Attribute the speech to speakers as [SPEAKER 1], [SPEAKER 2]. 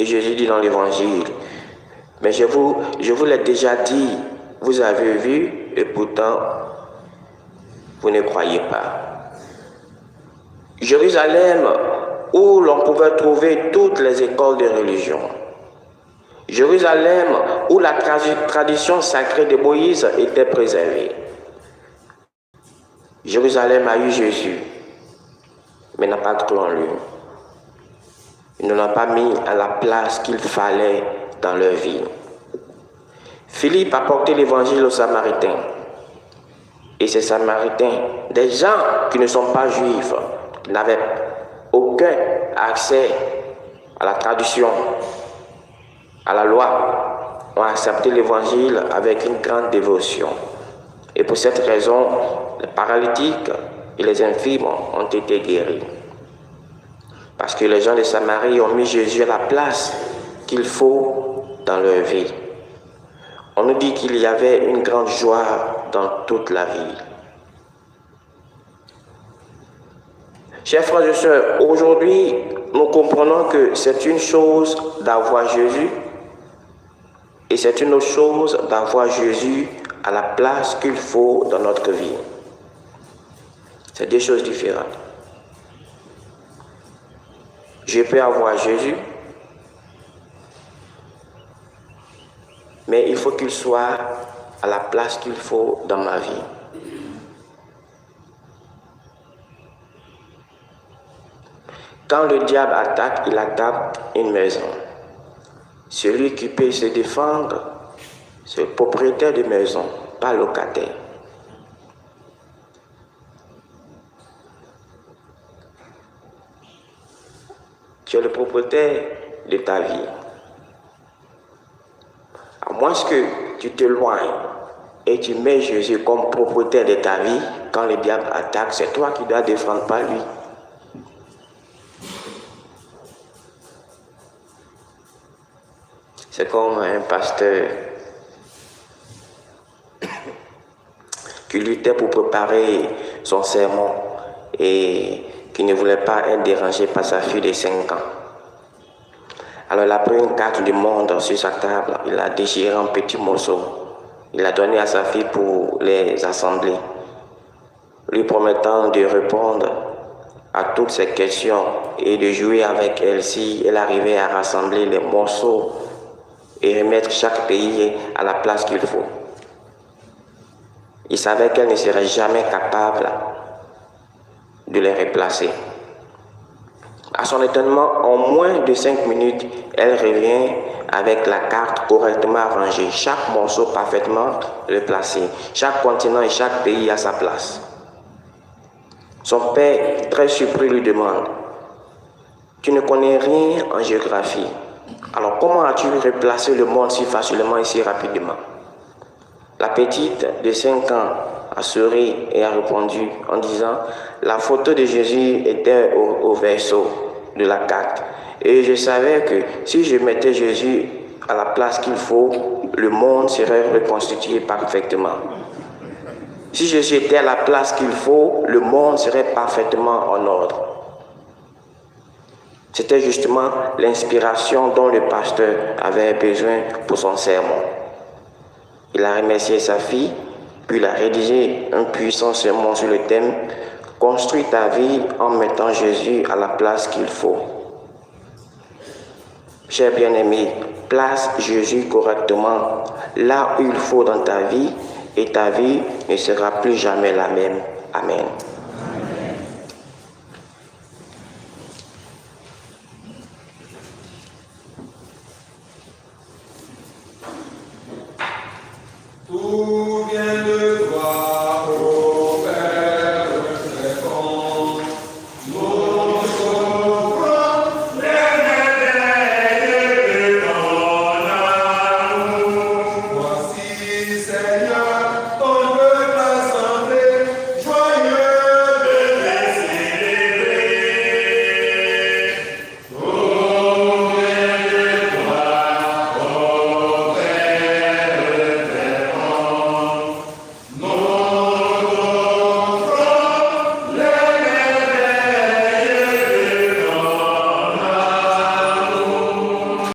[SPEAKER 1] Et Jésus dit dans l'évangile, mais je vous l'ai déjà dit, vous avez vu, et pourtant, vous ne croyez pas. Jérusalem, où l'on pouvait trouver toutes les écoles de religion. Jérusalem, où la tradition sacrée de Moïse était préservée. Jérusalem a eu Jésus, mais n'a pas cru en lui. Ils ne l'ont pas mis à la place qu'il fallait dans leur vie. Philippe a porté l'évangile aux Samaritains. Et ces Samaritains, des gens qui ne sont pas juifs, qui n'avaient aucun accès à la tradition, à la loi, ont accepté l'évangile avec une grande dévotion. Et pour cette raison, les paralytiques et les infirmes ont été guéris. Parce que les gens de Samarie ont mis Jésus à la place qu'il faut dans leur vie. On nous dit qu'il y avait une grande joie dans toute la ville. Chers frères et sœurs, aujourd'hui, nous comprenons que c'est une chose d'avoir Jésus et c'est une autre chose d'avoir Jésus à la place qu'il faut dans notre vie. C'est deux choses différentes. Je peux avoir Jésus, mais il faut qu'il soit à la place qu'il faut dans ma vie. Quand le diable attaque, il attaque une maison. Celui qui peut se défendre, c'est le propriétaire de maison, pas le locataire. Tu es le propriétaire de ta vie. À moins que tu t'éloignes et tu mets Jésus comme propriétaire de ta vie, quand le diable attaque, c'est toi qui dois défendre, pas lui. C'est comme un pasteur qui luttait pour préparer son sermon et qui ne voulait pas être dérangé par sa fille de 5 ans. Alors il a pris une carte du monde sur sa table, il a déchiré en petits morceaux. Il a donné à sa fille pour les assembler, lui promettant de répondre à toutes ses questions et de jouer avec elle si elle arrivait à rassembler les morceaux et remettre chaque pays à la place qu'il faut. Il savait qu'elle ne serait jamais capable de les replacer. À son étonnement, en moins de 5 minutes, elle revient avec la carte correctement rangée, chaque morceau parfaitement replacé, chaque continent et chaque pays à sa place. Son père, très surpris, lui demande, « Tu ne connais rien en géographie, alors comment as-tu replacé le monde si facilement et si rapidement ?» La petite de 5 ans a souri et a répondu en disant « La photo de Jésus était au verso de la carte et je savais que si je mettais Jésus à la place qu'il faut, le monde serait reconstitué parfaitement. Si Jésus était à la place qu'il faut, le monde serait parfaitement en ordre. » C'était justement l'inspiration dont le pasteur avait besoin pour son sermon. Il a remercié sa fille, puis il a rédigé un puissant sermon sur le thème « Construis ta vie en mettant Jésus à la place qu'il faut ». Cher bien-aimé, place Jésus correctement là où il faut dans ta vie et ta vie ne sera plus jamais la même. Amen.